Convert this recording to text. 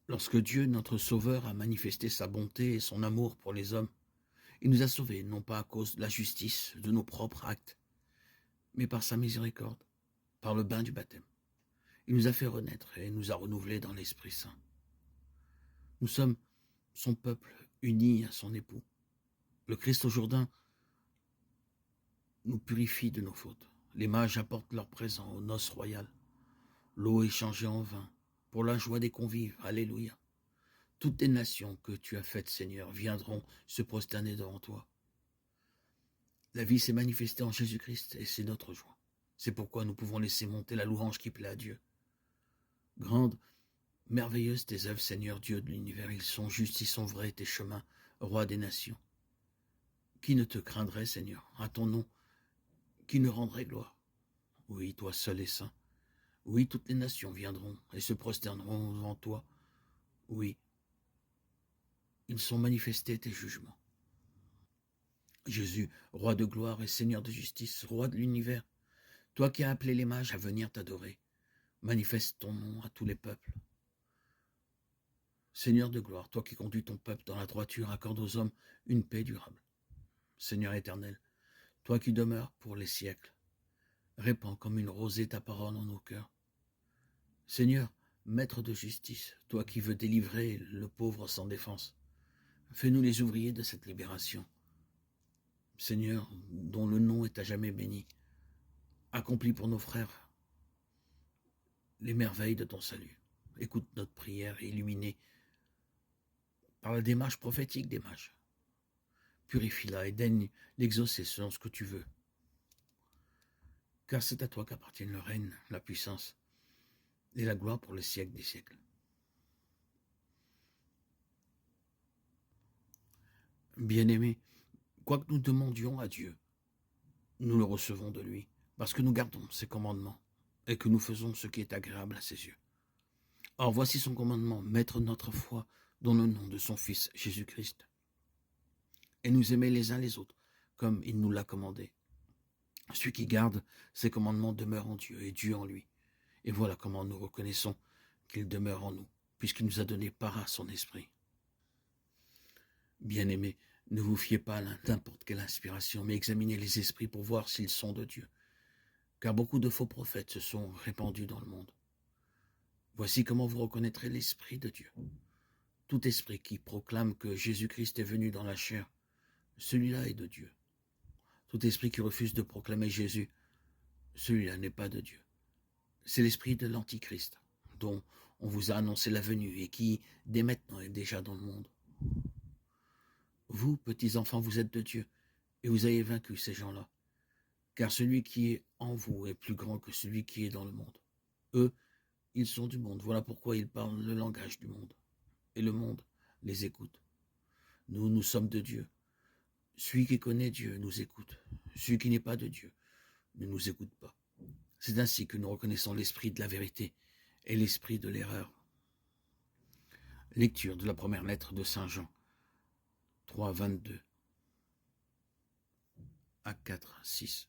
Lorsque Dieu, notre Sauveur, a manifesté sa bonté et son amour pour les hommes, il nous a sauvés, non pas à cause de la justice, de nos propres actes, mais par sa miséricorde, par le bain du baptême. Il nous a fait renaître et nous a renouvelés dans l'Esprit Saint. Nous sommes son peuple uni à son époux. Le Christ au Jourdain nous purifie de nos fautes. Les mages apportent leur présent aux noces royales. L'eau est changée en vin pour la joie des convives. Alléluia. Toutes les nations que tu as faites, Seigneur, viendront se prosterner devant toi. La vie s'est manifestée en Jésus-Christ et c'est notre joie. C'est pourquoi nous pouvons laisser monter la louange qui plaît à Dieu. Grande, merveilleuse tes œuvres, Seigneur Dieu de l'univers, ils sont justes, ils sont vrais, tes chemins, roi des nations. Qui ne te craindrait, Seigneur, à ton nom, qui ne rendrait gloire? Oui, toi seul est saint. Oui, toutes les nations viendront et se prosterneront devant toi. Oui, ils sont manifestés tes jugements. Jésus, roi de gloire et Seigneur de justice, roi de l'univers, toi qui as appelé les mages à venir t'adorer, manifeste ton nom à tous les peuples. Seigneur de gloire, toi qui conduis ton peuple dans la droiture, accorde aux hommes une paix durable. Seigneur éternel, toi qui demeures pour les siècles, répands comme une rosée ta parole en nos cœurs. Seigneur, maître de justice, toi qui veux délivrer le pauvre sans défense, fais-nous les ouvriers de cette libération. Seigneur, dont le nom est à jamais béni, accomplis pour nos frères les merveilles de ton salut. Écoute notre prière illuminée par la démarche prophétique des mages. Purifie-la et daigne l'exaucer selon ce que tu veux. Car c'est à toi qu'appartiennent le règne, la puissance et la gloire pour les siècles des siècles. Bien-aimés, quoi que nous demandions à Dieu, nous le recevons de lui, parce que nous gardons ses commandements et que nous faisons ce qui est agréable à ses yeux. Or voici son commandement, mettre notre foi dans le nom de son Fils Jésus-Christ, et nous aimer les uns les autres, comme il nous l'a commandé. Celui qui garde ses commandements demeure en Dieu et Dieu en lui. Et voilà comment nous reconnaissons qu'il demeure en nous, puisqu'il nous a donné part à son esprit. Bien-aimés, ne vous fiez pas à n'importe quelle inspiration, mais examinez les esprits pour voir s'ils sont de Dieu. Car beaucoup de faux prophètes se sont répandus dans le monde. Voici comment vous reconnaîtrez l'Esprit de Dieu. Tout esprit qui proclame que Jésus-Christ est venu dans la chair, celui-là est de Dieu. Tout esprit qui refuse de proclamer Jésus, celui-là n'est pas de Dieu. C'est l'esprit de l'Antichrist, dont on vous a annoncé la venue et qui, dès maintenant, est déjà dans le monde. Vous, petits enfants, vous êtes de Dieu, et vous avez vaincu ces gens-là, car celui qui est en vous est plus grand que celui qui est dans le monde. Eux, ils sont du monde, voilà pourquoi ils parlent le langage du monde, et le monde les écoute. Nous, nous sommes de Dieu. Celui qui connaît Dieu nous écoute. Celui qui n'est pas de Dieu ne nous écoute pas. C'est ainsi que nous reconnaissons l'esprit de la vérité et l'esprit de l'erreur. Lecture de la première lettre de Saint Jean, 3, 22 à 4, 6.